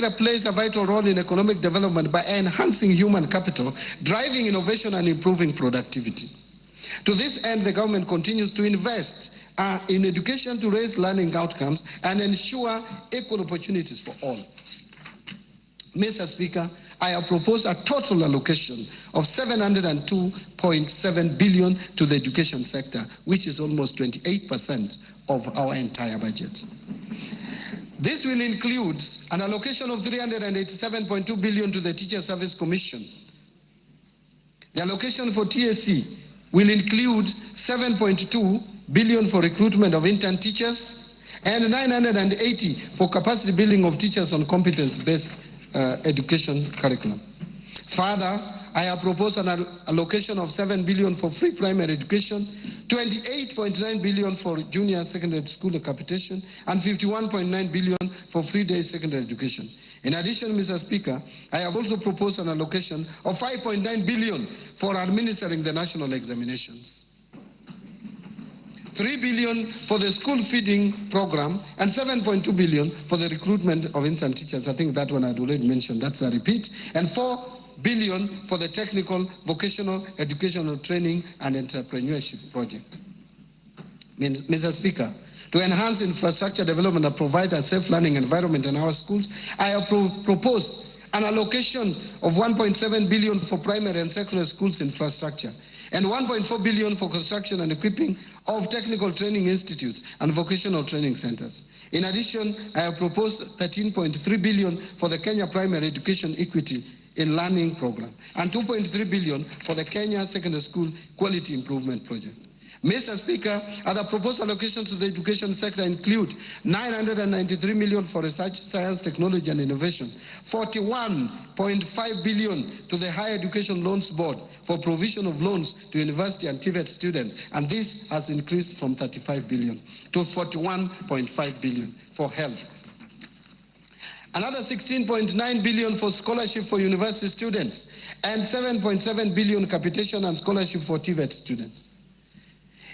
sector plays a vital role in economic development by enhancing human capital, driving innovation and improving productivity. To this end, the government continues to invest in education to raise learning outcomes and ensure equal opportunities for all. Mr. Speaker, I have proposed a total allocation of 702.7 billion to the education sector, which is almost 28% of our entire budget. This will include an allocation of 387.2 billion to the Teacher Service Commission. The allocation for TSC will include 7.2 billion for recruitment of intern teachers and 980 for capacity building of teachers on competence-based education curriculum. Further, I have proposed an allocation of 7 billion for free primary education, 28.9 billion for junior secondary school capitation, and 51.9 billion for free day secondary education. In addition, Mr. Speaker, I have also proposed an allocation of 5.9 billion for administering the national examinations, 3 billion for the school feeding program, and 7.2 billion for the recruitment of intern teachers. I think that one I'd already mentioned, that's a repeat, and 4 billion for the technical, vocational, educational training and entrepreneurship project. Mr. Speaker, to enhance infrastructure development and provide a safe learning environment in our schools, I have proposed an allocation of 1.7 billion for primary and secondary schools infrastructure, and 1.4 billion for construction and equipping of technical training institutes and vocational training centers. In addition, I have proposed 13.3 billion for the Kenya Primary Education Equity in Learning Program and 2.3 billion for the Kenya Secondary School Quality Improvement Project. Mr. Speaker, other proposed allocations to the education sector include 993 million for research, science, technology and innovation, 41.5 billion to the Higher Education Loans Board for provision of loans to university and TVET students, and this has increased from 35 billion to 41.5 billion for health. Another 16.9 billion for scholarship for university students and 7.7 billion capitation and scholarship for TVET students.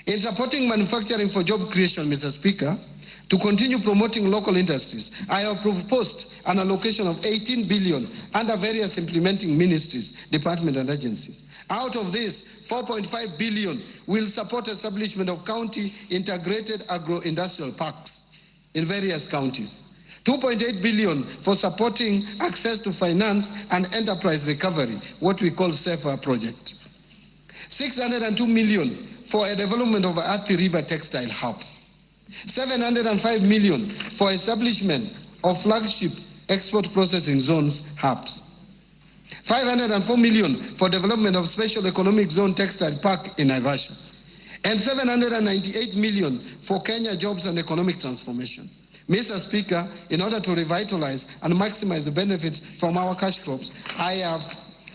In supporting manufacturing for job creation, Mr. Speaker, to continue promoting local industries, I have proposed an allocation of 18 billion under various implementing ministries, departments and agencies. Out of this, 4.5 billion will support establishment of county integrated agro-industrial parks in various counties. 2.8 billion for supporting access to finance and enterprise recovery, what we call SAFER project. 602 million for a development of Athi River Textile Hub. 705 million for establishment of flagship export processing zones hubs. 504 million for development of special economic zone textile park in Naivasha. And 798 million for Kenya jobs and economic transformation. Mr. Speaker, in order to revitalize and maximize the benefits from our cash crops, I have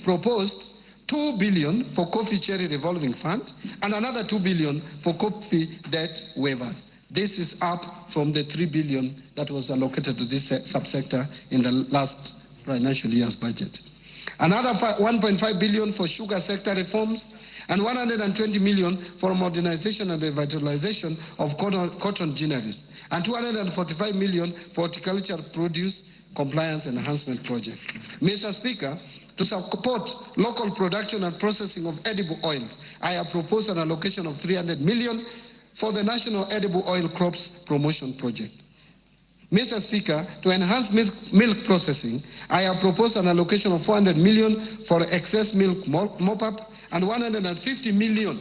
proposed 2 billion for coffee cherry revolving fund and another 2 billion for coffee debt waivers. This is up from the 3 billion that was allocated to this subsector in the last financial year's budget. Another 1.5 billion for sugar sector reforms and 120 million for modernization and revitalization of cotton ginneries and 245 million for horticulture produce compliance enhancement project. Mr. Speaker, to support local production and processing of edible oils, I have proposed an allocation of 300 million for the National Edible Oil Crops Promotion Project. Mr. Speaker, to enhance milk processing, I have proposed an allocation of 400 million for excess milk mop-up and 150 million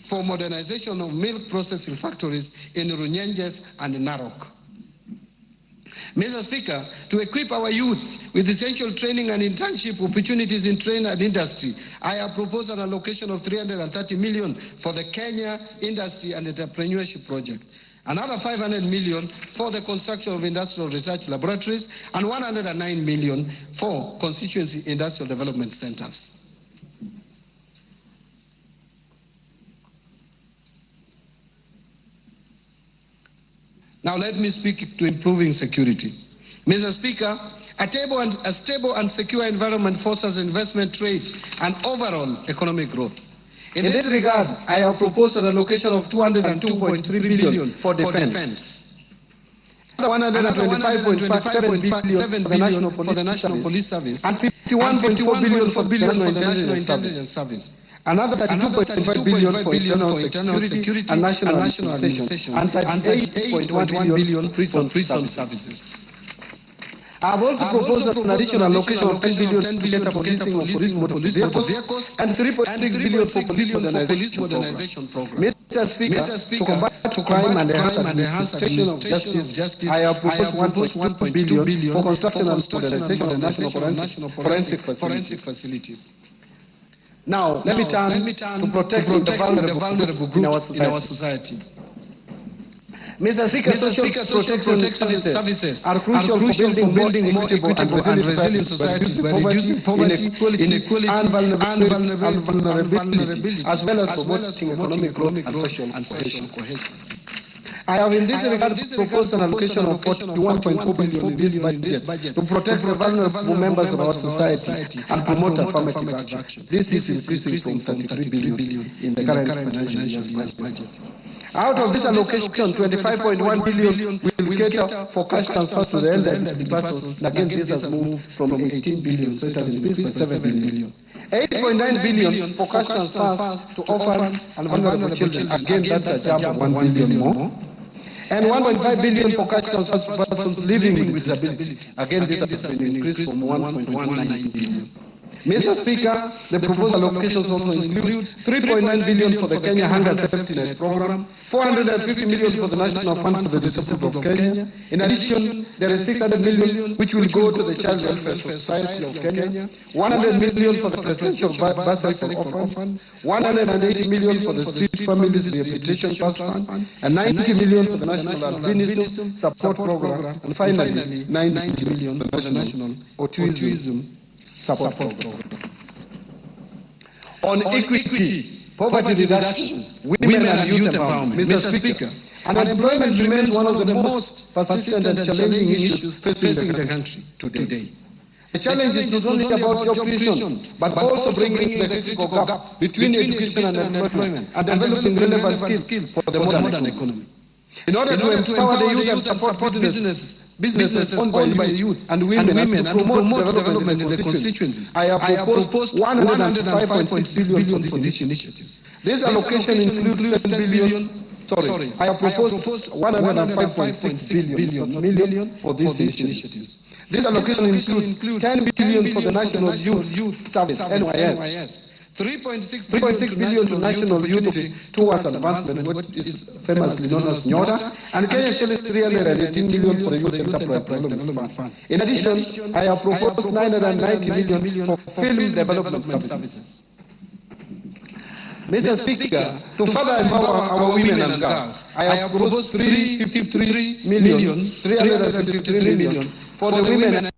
for modernization of milk processing factories in Runyenjes and Narok. Mr. Speaker, to equip our youth with essential training and internship opportunities in trade and industry, I have proposed an allocation of 330 million for the Kenya Industry and Entrepreneurship Project. Another 500 million for the construction of industrial research laboratories and 109 million for constituency industrial development centers. Now let me speak to improving security. Mr. Speaker, a stable and secure environment fosters investment, trade, and overall economic growth. In this regard, I have proposed an allocation of 202.3 billion for defense. 125.7 billion for the National Police Service, and 51.4 billion for the National Intelligence Service. Another 32.5 billion for internal security and national administration, and 38.1 billion for prison services. I have also proposed an additional allocation of 10 billion to cater for leasing of police motor vehicles and 3.6 billion for police modernization program. Mr. Speaker, to combat crime and enhance administration of justice, I have proposed 1.2 billion for construction and modernization of national forensic facilities. Now, let me turn to protecting the vulnerable groups in our society. Mr. Speaker, social protection services are crucial for building more equitable and resilient societies by reducing poverty, inequality, and vulnerability, as well as promoting economic growth and social cohesion. I have in this regard proposed an allocation of 41.4 billion in this budget to protect the vulnerable members of our society and promote affirmative action. This is increasing from 33 billion in the current financial year's budget. Out of this allocation, 25.1 billion will cater for cash transfers to the elderly persons. Again, this has moved from 18 billion, so it has increased by 7 billion. 8.9 billion for cash transfers to orphans and vulnerable children. Again, that's a jump of 1 billion more. And 1.5 billion for cash transfers to persons living with disability. Again, this has been increased from 1.19 billion. Mr. Speaker, the proposed allocations also includes 3.9 billion for the Kenya Hunger Safety Net Program, 450 million for the National Fund for the Disabled of Kenya. In addition, there is 600 million which will go to the Child Welfare Society of Kenya, 100 million for the Presidential Bursary for Orphans, 180 million for the Street Families Rehabilitation Trust Fund, and 90 million for the National Albinism Support Program, and finally 90 million for the National Autism Support Program. On equity, poverty reduction, women and youth empowerment, Mr. Speaker, unemployment remains one of the most persistent and challenging issues facing the country today. The challenge is not only about job creation, but also bringing the critical gap between education and employment and developing relevant skills for the modern economy. In order to empower the youth and support businesses owned by youth and women and promote development in the constituencies, I have proposed 105.6 billion for these initiatives. This allocation includes 10 billion. I have proposed 105.6 billion for these initiatives. This allocation includes 10 billion for the National Youth Service, NYS. 3.6 billion to National Unity Towards Advancement, what is famously known as NYOTA, and Kenya shilling 318 million for the Youth Enterprise Development Fund. In addition, I have proposed 990 million for film development services. Mr. Speaker, to further empower our women and girls, I have proposed 353 million for the Women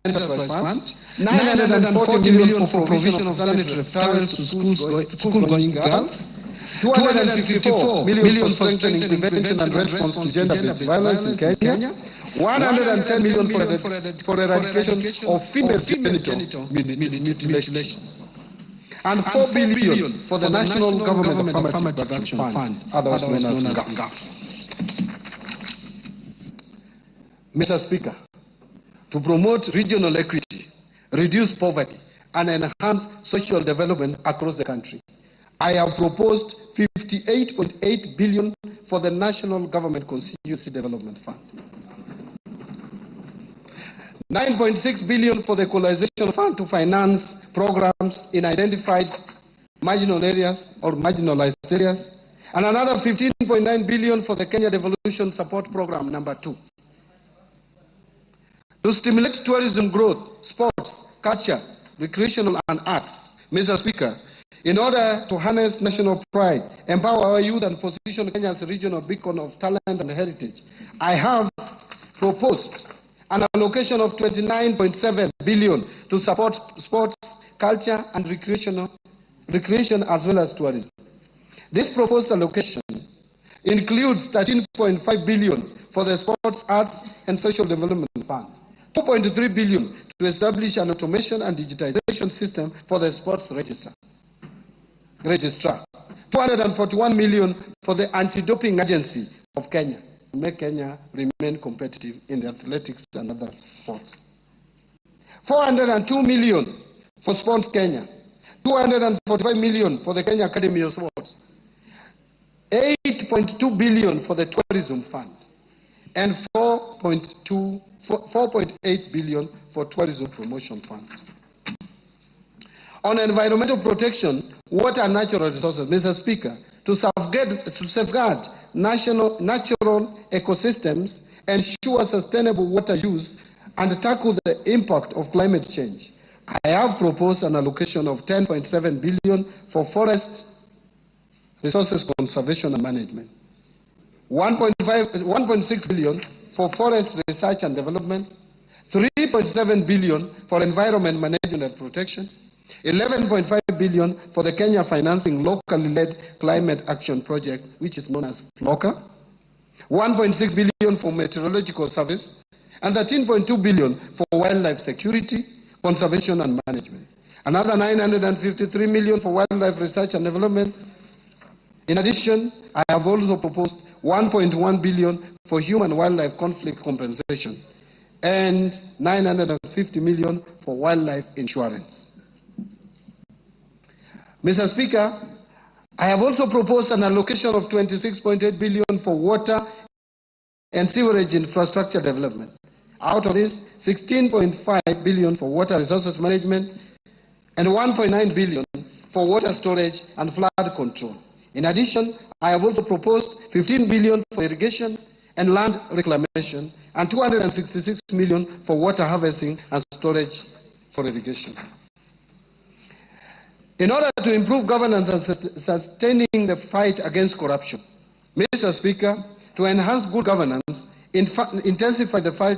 Enterprise Fund, 940 million for provision of sanitary towels to school-going girls, 254 million for strengthening prevention and response to gender-based violence in Kenya, 110 million for eradication of female genital mutilation, and 4 billion for the National Government Affirmative Action Fund, otherwise known as GAF. Mr. Speaker, to promote regional equity, reduce poverty, and enhance social development across the country, I have proposed 58.8 billion for the National Government Constituency Development Fund, 9.6 billion for the Equalization Fund to finance programs in identified marginal areas or marginalized areas, and another 15.9 billion for the Kenya Devolution Support Program number 2. To stimulate tourism growth, sports, culture, recreational and arts, Mr. Speaker, in order to harness national pride, empower our youth and position Kenya as a regional beacon of talent and heritage, I have proposed an allocation of 29.7 billion to support sports, culture and recreation as well as tourism. This proposed allocation includes 13.5 billion for the Sports, Arts and Social Development Fund, 2.3 billion to establish an automation and digitization system for the sports registrar, 241 million for the Anti-Doping Agency of Kenya, make Kenya remain competitive in the athletics and other sports. 402 million for Sports Kenya, 245 million for the Kenya Academy of Sports, 8.2 billion for the Tourism Fund, and 4.8 billion for Tourism Promotion Fund. On environmental protection, water and natural resources, Mr. Speaker, to safeguard natural ecosystems, ensure sustainable water use, and tackle the impact of climate change, I have proposed an allocation of 10.7 billion for forest resources conservation and management, 1.6 billion for forest research and development, 3.7 billion for environment management and protection, 11.5 billion for the Kenya Financing Locally Led Climate Action Project, which is known as FLOCA, 1.6 billion for meteorological service, and 13.2 billion for wildlife security, conservation and management. Another 953 million for wildlife research and development. In addition, I have also proposed 1.1 billion for human-wildlife conflict compensation and 950 million for wildlife insurance. Mr. Speaker, I have also proposed an allocation of 26.8 billion for water and sewerage infrastructure development. Out of this, 16.5 billion for water resources management and 1.9 billion for water storage and flood control. In addition, I have also proposed 15 billion for irrigation and land reclamation and 266 million for water harvesting and storage for irrigation. In order to improve governance and sustaining the fight against corruption, Mr. Speaker, to enhance good governance, intensify the fight